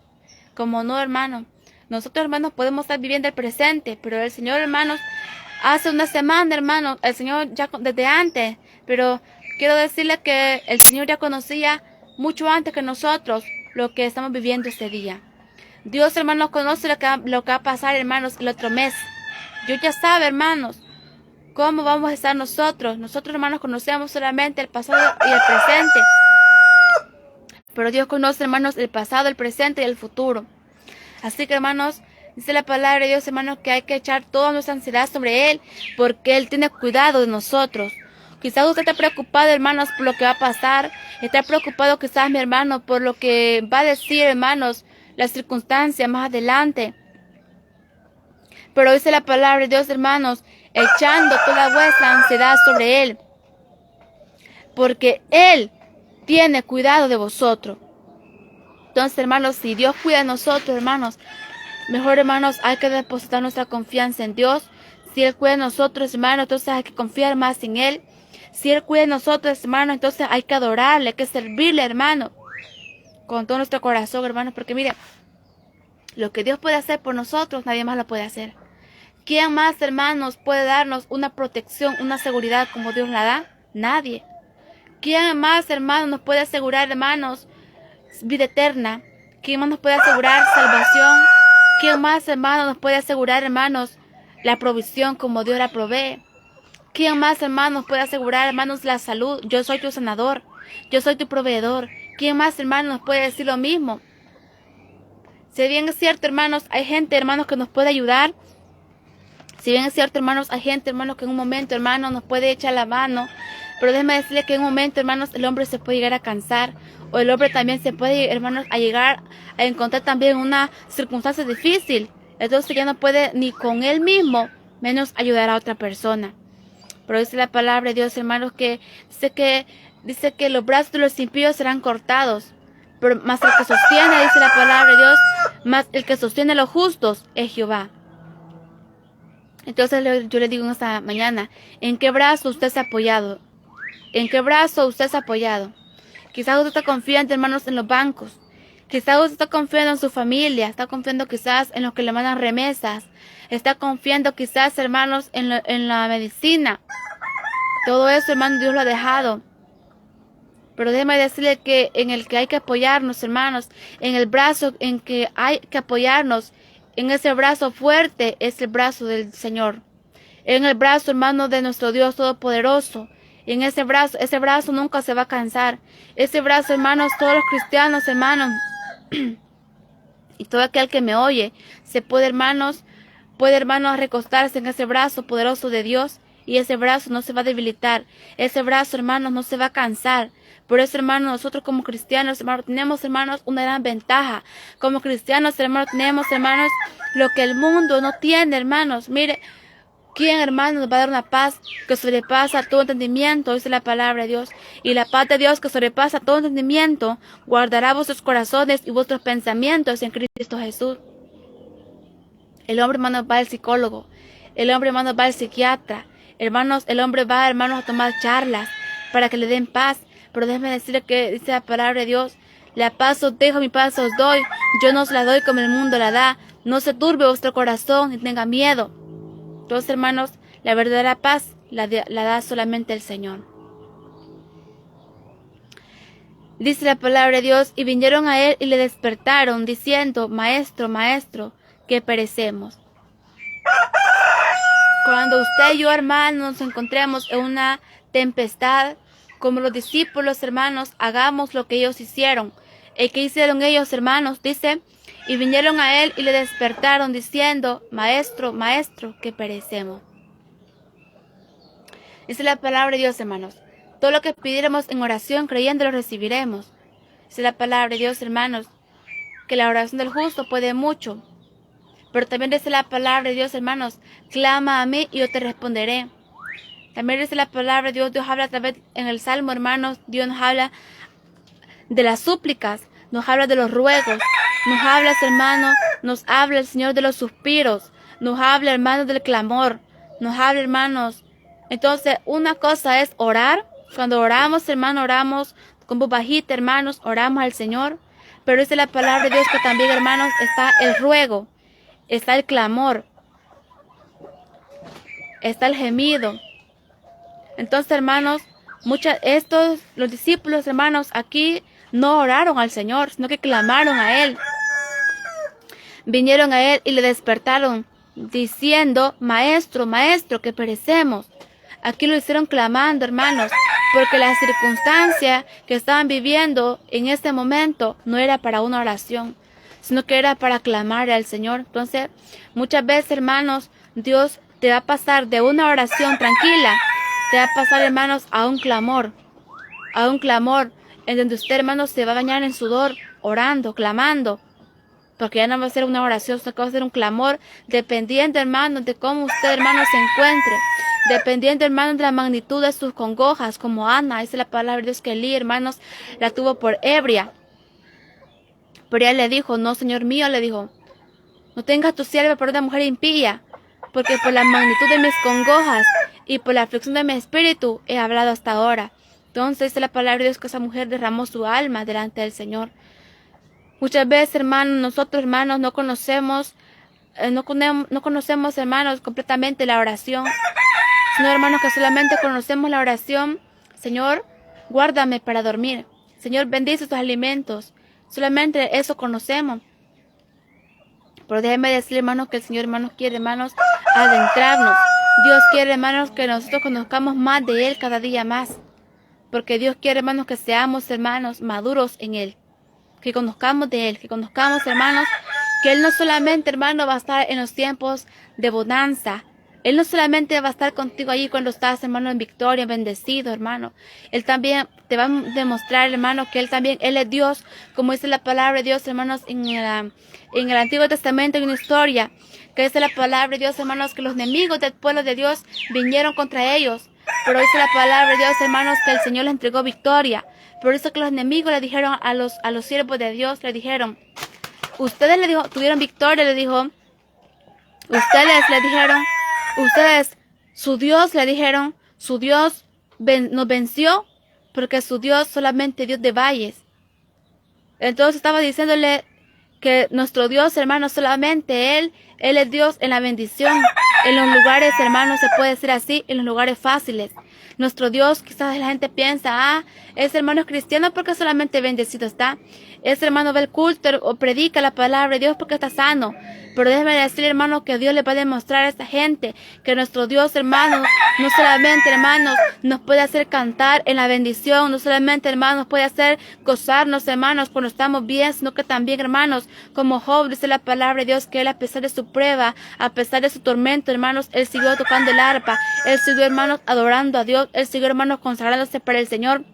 Como no, hermano. Nosotros, hermanos, podemos estar viviendo el presente, pero el Señor, hermanos, hace una semana, hermanos, el Señor ya desde antes, pero quiero decirle que el Señor ya conocía mucho antes que nosotros lo que estamos viviendo este día. Dios, hermanos, conoce lo que va a pasar, hermanos, el otro mes. Dios ya sabe, hermanos, cómo vamos a estar nosotros. Nosotros, hermanos, conocemos solamente el pasado y el presente. Pero Dios conoce, hermanos, el pasado, el presente y el futuro. Así que, hermanos, dice la palabra de Dios, hermanos, que hay que echar toda nuestra ansiedad sobre Él, porque Él tiene cuidado de nosotros. Quizás usted está preocupado, hermanos, por lo que va a pasar. Está preocupado quizás, mi hermano, por lo que va a decir, hermanos, las circunstancias más adelante. Pero dice la palabra de Dios, hermanos, echando toda vuestra ansiedad sobre Él, porque Él tiene cuidado de vosotros. Entonces, hermanos, si Dios cuida de nosotros, hermanos, mejor, hermanos, hay que depositar nuestra confianza en Dios. Si Él cuida de nosotros, hermanos, entonces hay que confiar más en Él. Si Él cuida de nosotros, hermanos, entonces hay que adorarle, hay que servirle, hermano, con todo nuestro corazón, hermanos, porque mire, lo que Dios puede hacer por nosotros, nadie más lo puede hacer. ¿Quién más, hermanos, puede darnos una protección, una seguridad como Dios la da? Nadie. ¿Quién más, hermanos, nos puede asegurar, hermanos, vida eterna? ¿Quién más nos puede asegurar salvación? ¿Quién más, hermanos, nos puede asegurar, hermanos, la provisión como Dios la provee? ¿Quién más, hermanos, puede asegurar, hermanos, la salud? Yo soy tu sanador, yo soy tu proveedor. ¿Quién más, hermanos, nos puede decir lo mismo? Si bien es cierto, hermanos, hay gente, hermanos, que nos puede ayudar. Si bien es cierto, hermanos, hay gente, hermanos, que en un momento, hermanos, nos puede echar la mano. Pero déjeme decirle que en un momento, hermanos, el hombre se puede llegar a cansar. O el hombre también se puede, hermanos, a llegar a encontrar también una circunstancia difícil. Entonces ya no puede ni con él mismo, menos ayudar a otra persona. Pero dice la palabra de Dios, hermanos, que dice que los brazos de los impíos serán cortados. Pero más el que sostiene, dice la palabra de Dios, más el que sostiene a los justos es Jehová. Entonces yo le digo en esta mañana, ¿en qué brazo usted se ha apoyado? ¿En qué brazo usted se ha apoyado? Quizás usted está confiando, hermanos, en los bancos. Quizás usted está confiando en su familia. Está confiando quizás en los que le mandan remesas. Está confiando quizás, hermanos, en la medicina. Todo eso, hermano, Dios lo ha dejado. Pero déjeme decirle que en el que hay que apoyarnos, hermanos, en el brazo en que hay que apoyarnos, en ese brazo fuerte es el brazo del Señor. En el brazo, hermano, de nuestro Dios Todopoderoso. En ese brazo nunca se va a cansar. Ese brazo, hermanos, todos los cristianos, hermanos, y todo aquel que me oye, puede, hermanos, recostarse en ese brazo poderoso de Dios. Y ese brazo no se va a debilitar. Ese brazo, hermanos, no se va a cansar. Por eso, hermanos, nosotros como cristianos, hermanos, tenemos, hermanos, una gran ventaja. Como cristianos, hermanos, tenemos, hermanos, lo que el mundo no tiene, hermanos. Mire, ¿Quién, hermano, nos va a dar una paz que sobrepasa todo entendimiento? Dice la palabra de Dios. Y la paz de Dios que sobrepasa todo entendimiento guardará vuestros corazones y vuestros pensamientos en Cristo Jesús. El hombre, hermano, va al psicólogo. El hombre, hermano, va al psiquiatra. Hermanos, el hombre va, hermanos, a tomar charlas para que le den paz. Pero déjenme decirle que dice la palabra de Dios: la paz os dejo, mi paz os doy. Yo no os la doy como el mundo la da. No se turbe vuestro corazón ni tenga miedo. Entonces, hermanos, la verdadera paz la da solamente el Señor. Dice la palabra de Dios: y vinieron a él y le despertaron, diciendo: Maestro, maestro, que perecemos. Cuando usted y yo, hermanos, nos encontremos en una tempestad, como los discípulos, hermanos, hagamos lo que ellos hicieron. ¿Qué hicieron ellos, hermanos? Dice: y vinieron a él y le despertaron, diciendo: Maestro, maestro, que perecemos. Dice la palabra de Dios, hermanos: todo lo que pidiéramos en oración, creyendo, lo recibiremos. Dice la palabra de Dios, hermanos, que la oración del justo puede mucho. Pero también dice la palabra de Dios, hermanos: clama a mí y yo te responderé. También dice la palabra de Dios, Dios habla a través en el Salmo, hermanos, Dios nos habla de las súplicas, nos habla de los ruegos, nos habla, hermanos, nos habla el Señor de los suspiros, nos habla, hermanos, del clamor, nos habla, hermanos. Entonces, una cosa es orar. Cuando oramos, hermanos, oramos con voz bajita, hermanos, oramos al Señor. Pero dice la palabra de Dios que también, hermanos, está el ruego, está el clamor, está el gemido. Entonces, hermanos, los discípulos, hermanos, aquí no oraron al Señor, sino que clamaron a Él. Vinieron a Él y le despertaron, diciendo: Maestro, maestro, que perecemos. Aquí lo hicieron clamando, hermanos, porque la circunstancia que estaban viviendo en este momento no era para una oración, sino que era para clamar al Señor. Entonces, muchas veces, hermanos, Dios te va a pasar de una oración tranquila, te va a pasar, hermanos, a un clamor, en donde usted, hermanos, se va a bañar en sudor, orando, clamando, porque ya no va a ser una oración, sino que va a ser un clamor, dependiendo, hermanos, de cómo usted, hermanos, se encuentre, dependiendo, hermanos, de la magnitud de sus congojas, como Ana, dice la palabra de Dios que Elí, hermanos, la tuvo por ebria. Pero ella le dijo: no, Señor mío, le dijo, no tengas tu sierva por una mujer impía, porque por la magnitud de mis congojas y por la aflicción de mi espíritu he hablado hasta ahora. Entonces dice la palabra de Dios que esa mujer derramó su alma delante del Señor. Muchas veces, hermanos, nosotros, hermanos, no conocemos, hermanos, completamente la oración, sino, hermanos, que solamente conocemos la oración: Señor, guárdame para dormir. Señor, bendice tus alimentos. Solamente eso conocemos. Pero déjenme decir, hermanos, que el Señor, hermanos, quiere, hermanos, adentrarnos. Dios quiere, hermanos, que nosotros conozcamos más de Él cada día más. Porque Dios quiere, hermanos, que seamos, hermanos, maduros en Él. Que conozcamos de Él, que conozcamos, hermanos, que Él no solamente, hermano, va a estar en los tiempos de bonanza. Él no solamente va a estar contigo allí cuando estás, hermano, en victoria, bendecido, hermano. Él también te va a demostrar, hermano, que Él es Dios, como dice la palabra de Dios, hermanos, en el Antiguo Testamento hay una historia, que dice la palabra de Dios, hermanos, que los enemigos del pueblo de Dios vinieron contra ellos. Pero dice la palabra de Dios, hermanos, que el Señor les entregó victoria. Por eso que los enemigos le dijeron a los siervos de Dios, le dijeron, ustedes, le dijo, tuvieron victoria, le dijo, ustedes, su Dios, le dijeron, su Dios nos venció, porque su Dios solamente Dios de valles. Entonces estaba diciéndole que nuestro Dios, hermanos, solamente Él es Dios en la bendición. En los lugares, hermanos, se puede decir así, en los lugares fáciles. Nuestro Dios, quizás la gente piensa, ese hermano es cristiano porque solamente bendecido está. Ese hermano ve el culto o predica la palabra de Dios porque está sano. Pero déjeme decir, hermano, que Dios le va a demostrar a esta gente que nuestro Dios, hermanos, no solamente, hermanos, nos puede hacer cantar en la bendición, no solamente, hermanos, puede hacer gozarnos, hermanos, cuando estamos bien, sino que también, hermanos, como Job, dice la palabra de Dios, que él, a pesar de su prueba, a pesar de su tormento, hermanos, él siguió tocando el arpa, él siguió, hermanos, adorando a Dios, él siguió, hermanos, consagrándose para el Señor,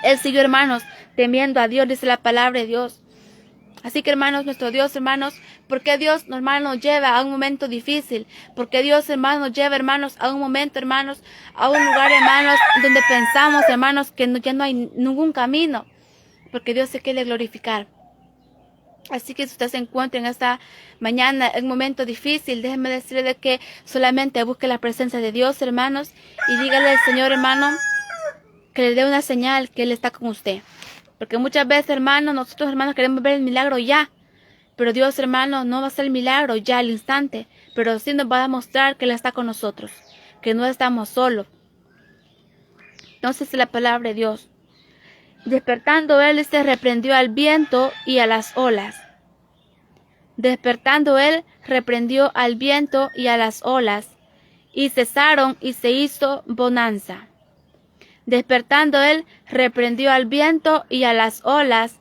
él siguió, hermanos, temiendo a Dios, dice la palabra de Dios. Así que, hermanos, nuestro Dios, hermanos, ¿por qué Dios, hermanos, nos lleva a un momento difícil? ¿Por qué Dios, hermanos, nos lleva, hermanos, a un momento, hermanos, a un lugar, hermanos, donde pensamos, hermanos, que ya no hay ningún camino? Porque Dios se quiere glorificar. Así que si usted se encuentra en esta mañana en un momento difícil, déjeme decirle de que solamente busque la presencia de Dios, hermanos, y dígale al Señor, hermano, que le dé una señal que Él está con usted. Porque muchas veces, hermanos, nosotros, hermanos, queremos ver el milagro ya. Pero Dios, hermanos, no va a hacer el milagro ya al instante. Pero sí nos va a mostrar que Él está con nosotros. Que no estamos solos. Entonces la palabra de Dios. Despertando Él se reprendió al viento y a las olas. Despertando Él reprendió al viento y a las olas. Y cesaron y se hizo bonanza. Despertando Él reprendió al viento y a las olas,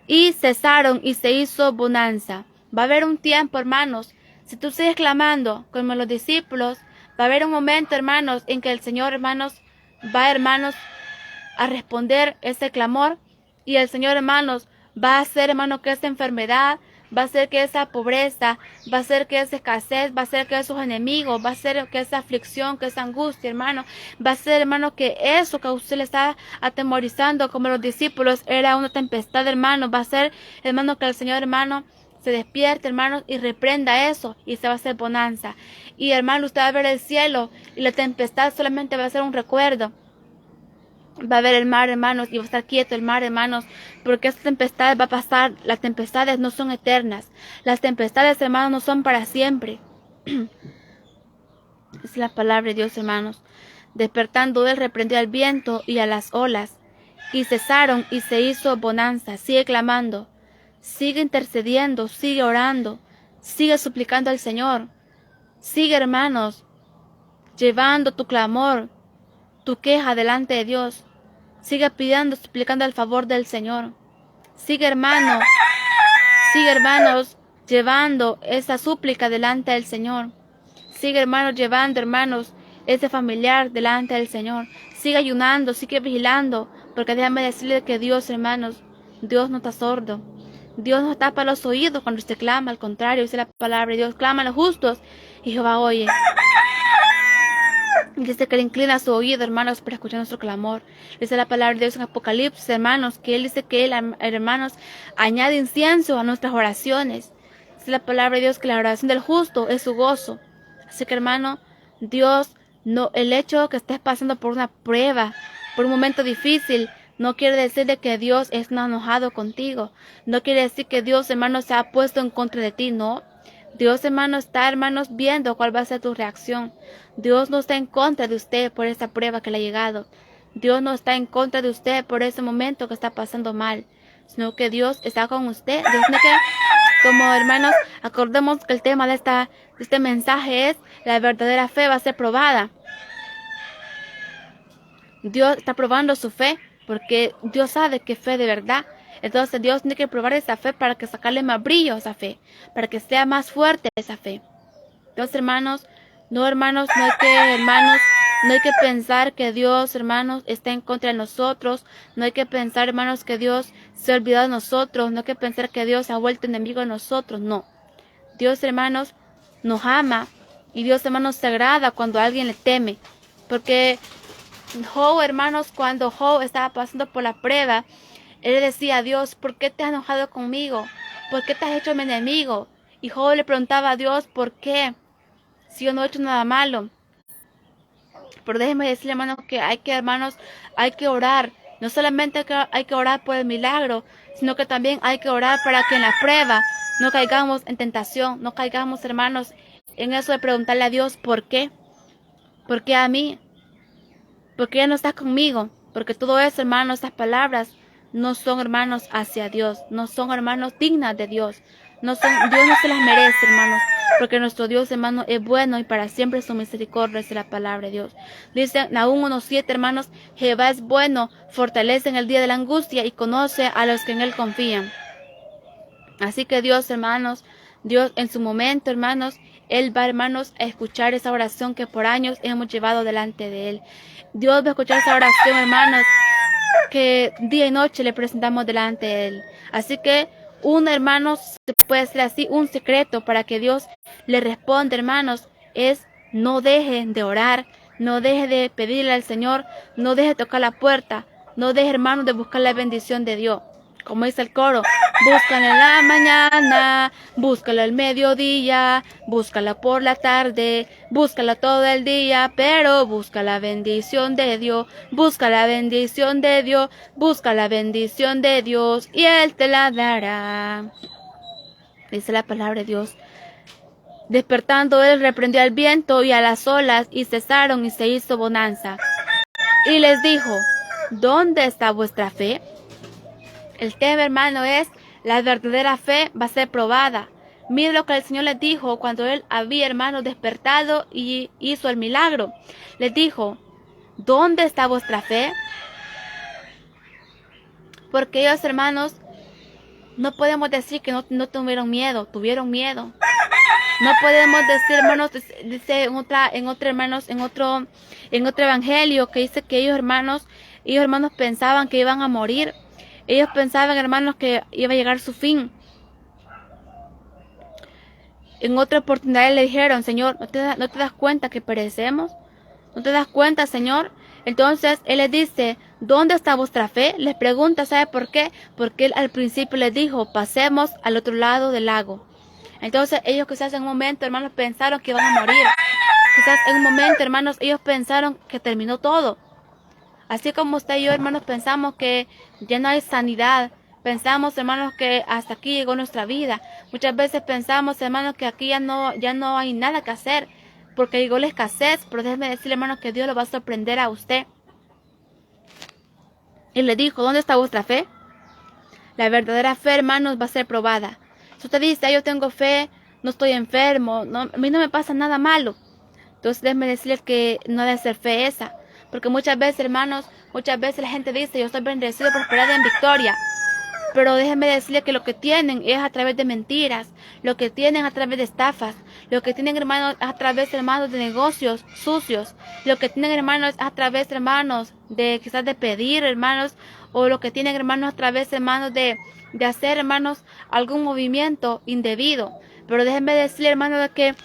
y cesaron y se hizo bonanza. Va a haber un tiempo, hermanos, si tú sigues clamando como los discípulos, va a haber un momento, hermanos, en que el Señor, hermanos, va, hermanos, a responder ese clamor, y el Señor, hermanos, va a hacer, hermanos, que esa enfermedad, va a hacer que esa pobreza, va a hacer que esa escasez, va a hacer que esos enemigos, va a hacer que esa aflicción, que esa angustia, hermano, va a ser, hermano, que eso que a usted le está atemorizando como los discípulos era una tempestad, hermano, va a ser, hermano, que el Señor, hermano, se despierte, hermano, y reprenda eso, y se va a hacer bonanza. Y, hermano, usted va a ver el cielo, y la tempestad solamente va a ser un recuerdo. Va a ver el mar, hermanos, y va a estar quieto el mar, hermanos, porque esta tempestad va a pasar. Las tempestades no son eternas. Las tempestades, hermanos, no son para siempre. Es la palabra de Dios, hermanos. Despertando Él reprendió al viento y a las olas, y cesaron y se hizo bonanza. Sigue clamando, sigue intercediendo, sigue orando, sigue suplicando al Señor. Sigue, hermanos, llevando tu clamor, tu queja delante de Dios. Sigue pidiendo, suplicando el favor del Señor. Sigue, hermano. Sigue, hermanos, llevando esa súplica delante del Señor. Sigue, hermanos, llevando, hermanos, ese familiar delante del Señor. Sigue ayunando, sigue vigilando. Porque déjame decirle que Dios, hermanos, Dios no está sordo. Dios no tapa los oídos cuando usted clama. Al contrario, dice la palabra de Dios, clama a los justos y Jehová oye. Dice que Él inclina su oído, hermanos, para escuchar nuestro clamor. Dice la palabra de Dios en Apocalipsis, hermanos, que Él dice que Él, hermanos, añade incienso a nuestras oraciones. Dice la palabra de Dios que la oración del justo es su gozo. Así que, hermano, Dios, no, el hecho que estés pasando por una prueba, por un momento difícil, no quiere decir de que Dios es enojado contigo. No quiere decir que Dios, hermano, se ha puesto en contra de ti, no. Dios, hermano, está, hermanos, viendo cuál va a ser tu reacción. Dios no está en contra de usted por esa prueba que le ha llegado. Dios no está en contra de usted por ese momento que está pasando mal, sino que Dios está con usted. Dios no que, como hermanos, acordemos que el tema de este mensaje es: la verdadera fe va a ser probada. Dios está probando su fe, porque Dios sabe que fe de verdad. Entonces Dios tiene que probar esa fe para que sacarle más brillo a esa fe, para que sea más fuerte esa fe. Entonces, hermanos, no hay que pensar que Dios, hermanos, está en contra de nosotros. No hay que pensar, hermanos, que Dios se ha olvidado de nosotros. No hay que pensar que Dios se ha vuelto enemigo de nosotros. No. Dios, hermanos, nos ama, y Dios, hermanos, se agrada cuando alguien le teme. Porque Job, hermanos, cuando Job estaba pasando por la prueba, él decía a Dios: ¿por qué te has enojado conmigo? ¿Por qué te has hecho mi enemigo? Y Job le preguntaba a Dios: ¿por qué? Si yo no he hecho nada malo. Pero déjenme decirle, hermanos, que hermanos, hay que orar. No solamente hay que orar por el milagro, sino que también hay que orar para que en la prueba no caigamos en tentación, no caigamos, hermanos, en eso de preguntarle a Dios: ¿por qué? ¿Por qué a mí? ¿Por qué no estás conmigo? Porque todo eso, hermanos, estas palabras no son, hermanos, hacia Dios. No son, hermanos, dignas de Dios. Dios no se las merece, hermanos. Porque nuestro Dios, hermano, es bueno, y para siempre su misericordia es la palabra de Dios. Dice Nahum 1:7, hermanos: Jehová es bueno, fortalece en el día de la angustia y conoce a los que en Él confían. Así que Dios, hermanos, Dios en su momento, hermanos, Él va, hermanos, a escuchar esa oración que por años hemos llevado delante de Él. Dios va a escuchar esa oración, hermanos, que día y noche le presentamos delante de Él. Así que hermanos, se puede decir así, un secreto para que Dios le responda, hermanos, es no deje de orar, no deje de pedirle al Señor, no deje de tocar la puerta, no deje, hermanos, de buscar la bendición de Dios. Como dice el coro, búscala en la mañana, búscala al mediodía, búscala por la tarde, búscala todo el día, pero busca la bendición de Dios, busca la bendición de Dios, busca la bendición de Dios y Él te la dará. Dice la palabra de Dios. Despertando él reprendió al viento y a las olas y cesaron y se hizo bonanza. Y les dijo, ¿dónde está vuestra fe? El tema, hermano, es la verdadera fe va a ser probada. Mire lo que el Señor les dijo cuando él había, hermano, despertado y hizo el milagro. Les dijo, ¿dónde está vuestra fe? Porque ellos, hermanos, no podemos decir que no tuvieron miedo No podemos decir, hermanos, dice en otro evangelio que dice que ellos hermanos pensaban que iban a morir. Ellos pensaban, hermanos, que iba a llegar su fin. En otra oportunidad le dijeron, Señor, ¿no te das cuenta que perecemos? ¿No te das cuenta, Señor? Entonces él les dice, ¿dónde está vuestra fe? Les pregunta, ¿sabe por qué? Porque él al principio les dijo, pasemos al otro lado del lago. Entonces ellos quizás en un momento, hermanos, pensaron que iban a morir. Quizás en un momento, hermanos, ellos pensaron que terminó todo. Así como usted y yo, hermanos, pensamos que ya no hay sanidad. Pensamos, hermanos, que hasta aquí llegó nuestra vida. Muchas veces pensamos, hermanos, que aquí ya no hay nada que hacer. Porque llegó la escasez. Pero déjeme decirle, hermanos, que Dios lo va a sorprender a usted. Y le dijo, ¿dónde está vuestra fe? La verdadera fe, hermanos, va a ser probada. Si usted dice, yo tengo fe, no estoy enfermo, a mí no me pasa nada malo. Entonces déjeme decirle que no debe ser fe esa. Porque muchas veces, hermanos, la gente dice, yo estoy bendecido, prosperado en victoria. Pero déjenme decirle que lo que tienen es a través de mentiras, lo que tienen a través de estafas, lo que tienen, hermanos, a través, hermanos, de negocios sucios, lo que tienen, hermanos, a través, hermanos, de quizás de pedir, hermanos, o lo que tienen, hermanos, a través, hermanos, de hacer, hermanos, algún movimiento indebido. Pero déjenme decirle, hermanos, de que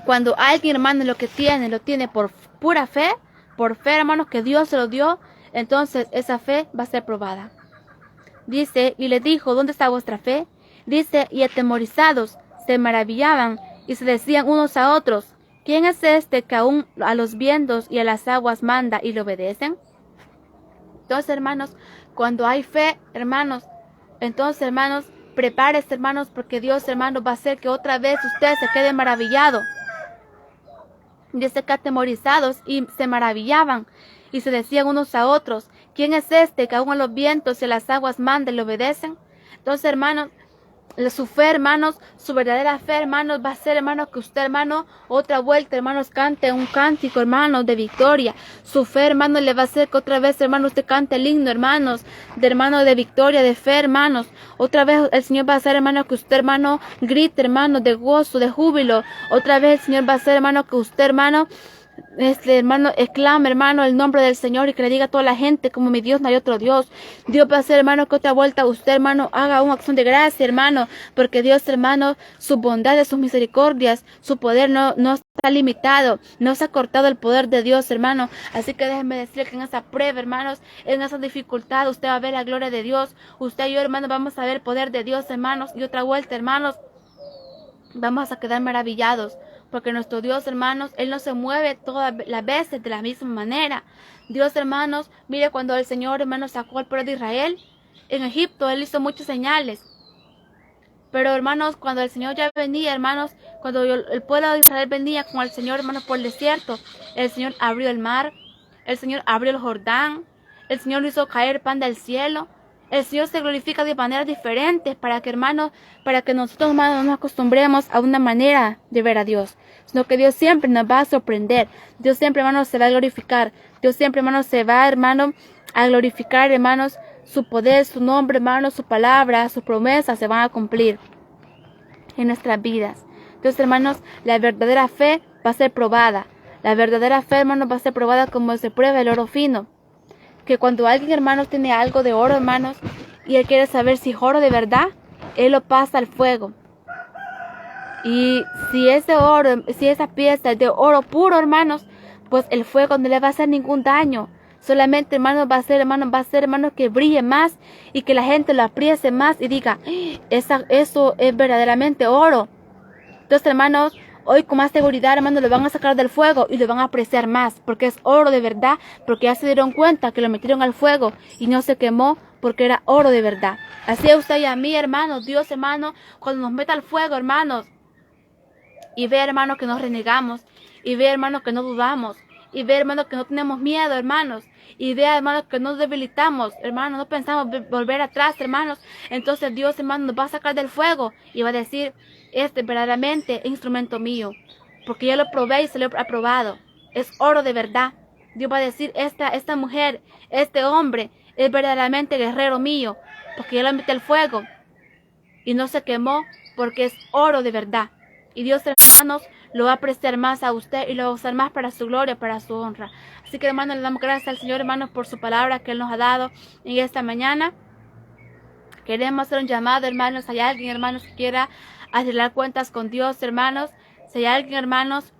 cuando alguien, hermanos, lo tiene por pura fe, hermanos, que Dios se lo dio, entonces esa fe va a ser probada. Dice, y les dijo, ¿dónde está vuestra fe? Dice, y atemorizados se maravillaban y se decían unos a otros, ¿quién es este que aún a los vientos y a las aguas manda y le obedecen? Entonces, hermanos, cuando hay fe, hermanos, entonces, hermanos, prepárese, hermanos, porque Dios, hermanos, va a hacer que otra vez usted se quede maravillado. Dice que atemorizados y se maravillaban y se decían unos a otros, ¿quién es este que aún a los vientos y a las aguas manda y le obedecen? Entonces, hermanos, su fe, hermanos, su verdadera fe, hermanos, va a ser, hermanos, que usted, hermano, otra vuelta, hermanos, cante un cántico, hermanos, de victoria. Su fe, hermanos, le va a hacer que otra vez, hermanos, usted cante el himno, hermanos, de victoria, de fe, hermanos. Otra vez el Señor va a hacer, hermanos, que usted, hermano, grite, hermanos, de gozo, de júbilo. Otra vez el Señor va a hacer, hermanos, que usted, hermano, exclame, hermano, el nombre del Señor y que le diga a toda la gente, como mi Dios no hay otro Dios. Dios va a hacer, hermano, que otra vuelta usted, hermano, haga una acción de gracia, hermano, porque Dios, hermano, sus bondades, sus misericordias, su poder no está limitado, no se ha cortado el poder de Dios, hermano. Así que déjenme decirle que en esa prueba, hermanos, en esa dificultad, usted va a ver la gloria de Dios. Usted y yo, hermano, vamos a ver el poder de Dios, hermanos, y otra vuelta, hermanos, vamos a quedar maravillados. Porque nuestro Dios, hermanos, Él no se mueve todas las veces de la misma manera. Dios, hermanos, mire cuando el Señor, hermanos, sacó al pueblo de Israel en Egipto, Él hizo muchas señales. Pero, hermanos, cuando el Señor ya venía, hermanos, cuando el pueblo de Israel venía con el Señor, hermanos, por el desierto, el Señor abrió el mar, el Señor abrió el Jordán, el Señor hizo caer pan del cielo. El Señor se glorifica de maneras diferentes para que, hermanos, para que nosotros, hermanos, no nos acostumbremos a una manera de ver a Dios, sino que Dios siempre nos va a sorprender. Dios siempre, hermanos, se va a glorificar. Dios siempre, hermanos, se va, hermanos, a glorificar, hermanos, su poder, su nombre, hermanos, su palabra, sus promesas se van a cumplir en nuestras vidas. Entonces, hermanos, la verdadera fe va a ser probada. La verdadera fe, hermanos, va a ser probada como se prueba el oro fino. Que cuando alguien, hermanos, tiene algo de oro, hermanos, y él quiere saber si es oro de verdad, Él lo pasa al fuego. Y si ese oro, si esa pieza es de oro puro, hermanos, pues el fuego no le va a hacer ningún daño. Solamente, hermanos, va a ser, hermanos, que brille más y que la gente lo apriecie más y diga, eso es verdaderamente oro. Entonces, hermanos, hoy con más seguridad, hermanos, lo van a sacar del fuego y lo van a apreciar más, porque es oro de verdad, porque ya se dieron cuenta que lo metieron al fuego y no se quemó porque era oro de verdad. Así a usted y a mí, hermanos, Dios, hermanos, cuando nos meta al fuego, hermanos, y ve, hermanos, que nos renegamos, y ve, hermanos, que no dudamos, y ve, hermanos, que no tenemos miedo, hermanos, y ve, hermanos, que nos debilitamos, hermanos, no pensamos volver atrás, hermanos. Entonces Dios, hermanos, nos va a sacar del fuego y va a decir, este verdaderamente es instrumento mío, porque yo lo probé y se lo he aprobado, es oro de verdad. Dios va a decir, esta mujer, este hombre, es verdaderamente guerrero mío, porque yo lo metí al fuego y no se quemó, porque es oro de verdad. Y Dios, hermanos, lo va a apreciar más a usted y lo va a usar más para su gloria, para su honra. Así que, hermanos, le damos gracias al Señor, hermanos, por su palabra que Él nos ha dado en esta mañana. Queremos hacer un llamado, hermanos. Si hay alguien, hermanos, que quiera arreglar cuentas con Dios, hermanos. Si hay alguien, hermanos,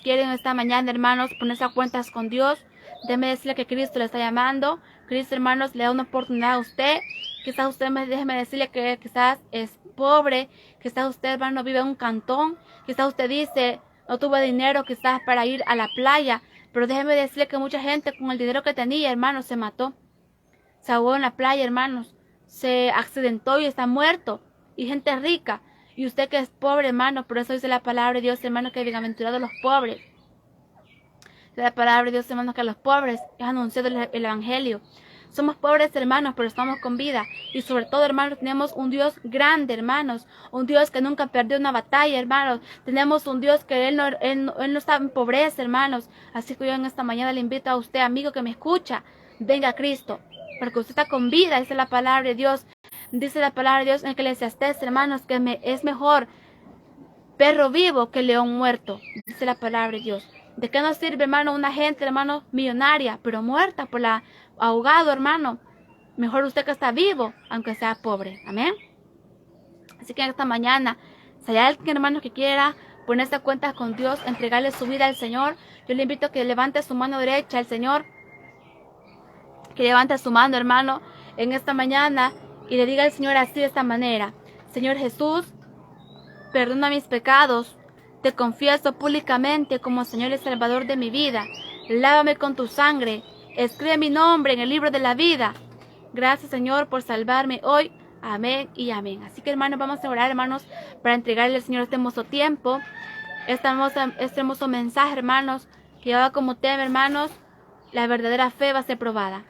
quiere en esta mañana, hermanos, ponerse a cuentas con Dios, déjeme decirle que Cristo le está llamando. Cristo, hermanos, le da una oportunidad a usted. Quizás usted, déjeme decirle que quizás es pobre, quizás usted, hermano, vive en un cantón, quizás usted dice, no tuve dinero quizás para ir a la playa, pero déjeme decirle que mucha gente con el dinero que tenía, hermanos, se mató, se ahogó en la playa, hermanos, se accidentó y está muerto, y gente rica, y usted que es pobre, hermano, por eso dice la palabra de Dios, hermano, que bienaventurados los pobres. Dice la palabra de Dios, hermanos, que a los pobres es anunciado el evangelio. Somos pobres, hermanos, pero estamos con vida. Y sobre todo, hermanos, tenemos un Dios grande, hermanos. Un Dios que nunca perdió una batalla, hermanos. Tenemos un Dios que Él no está en pobreza, hermanos. Así que yo en esta mañana le invito a usted, amigo que me escucha, venga a Cristo. Porque usted está con vida, dice la palabra de Dios. Dice la palabra de Dios en Eclesiastés, hermanos, que es mejor perro vivo que león muerto. Dice la palabra de Dios. ¿De qué nos sirve, hermano, una gente, hermano, millonaria, pero muerta por la ahogado, hermano? Mejor usted que está vivo, aunque sea pobre. Amén. Así que en esta mañana, si hay alguien, hermano, que quiera ponerse a cuentas con Dios, entregarle su vida al Señor, yo le invito a que levante su mano derecha al Señor, que levante su mano, hermano, en esta mañana y le diga al Señor así de esta manera: Señor Jesús, perdona mis pecados. Te confieso públicamente como Señor y Salvador de mi vida. Lávame con tu sangre. Escribe mi nombre en el libro de la vida. Gracias, Señor, por salvarme hoy. Amén y amén. Así que, hermanos, vamos a orar, hermanos, para entregarle al Señor este hermoso tiempo, este hermoso mensaje, hermanos, que lleva como tema, hermanos, la verdadera fe va a ser probada.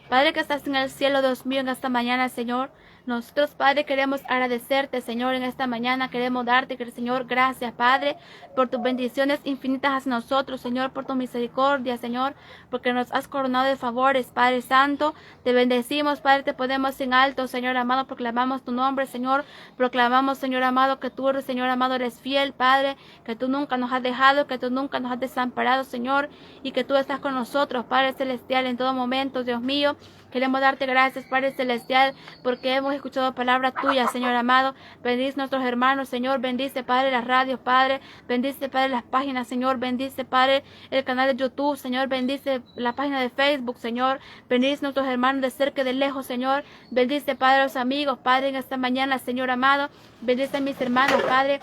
Padre que estás en el cielo, Dios mío, en esta mañana, Señor, nosotros, Padre, queremos agradecerte, Señor, en esta mañana. Queremos darte, Señor, gracias, Padre, por tus bendiciones infinitas hacia nosotros, Señor, por tu misericordia, Señor, porque nos has coronado de favores, Padre Santo. Te bendecimos, Padre, te ponemos en alto, Señor amado, proclamamos tu nombre, Señor. Proclamamos, Señor amado, que tú, Señor amado, eres fiel, Padre, que tú nunca nos has dejado, que tú nunca nos has desamparado, Señor, y que tú estás con nosotros, Padre Celestial, en todo momento, Dios mío. Queremos darte gracias, Padre Celestial, porque hemos escuchado palabras tuyas, Señor amado. Bendice nuestros hermanos, Señor. Bendice, Padre, las radios, Padre. Bendice, Padre, las páginas, Señor. Bendice, Padre, el canal de YouTube, Señor. Bendice la página de Facebook, Señor. Bendice nuestros hermanos de cerca y de lejos, Señor. Bendice, Padre, los amigos, Padre, en esta mañana, Señor amado. Bendice a mis hermanos, Padre,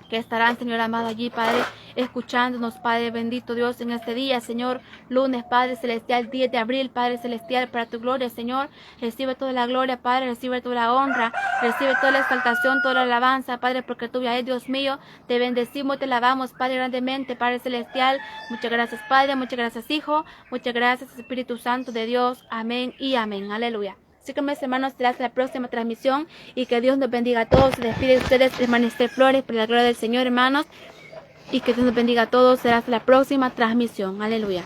que estarán, Señor amado, allí, Padre, escuchándonos, Padre bendito Dios, en este día, Señor, lunes, Padre Celestial, 10 de abril, Padre Celestial, para tu gloria, Señor. Recibe toda la gloria, Padre, recibe toda la honra, recibe toda la exaltación, toda la alabanza, Padre, porque tú ya eres, Dios mío. Te bendecimos, te alabamos, Padre, grandemente, Padre Celestial. Muchas gracias, Padre, muchas gracias, Hijo, muchas gracias, Espíritu Santo de Dios. Amén y amén. Aleluya. Así que, mis hermanos, será hasta la próxima transmisión y que Dios nos bendiga a todos. Se despide de ustedes, hermano Esther Flores, por la gloria del Señor, hermanos, y que Dios nos bendiga a todos. Será hasta la próxima transmisión. Aleluya.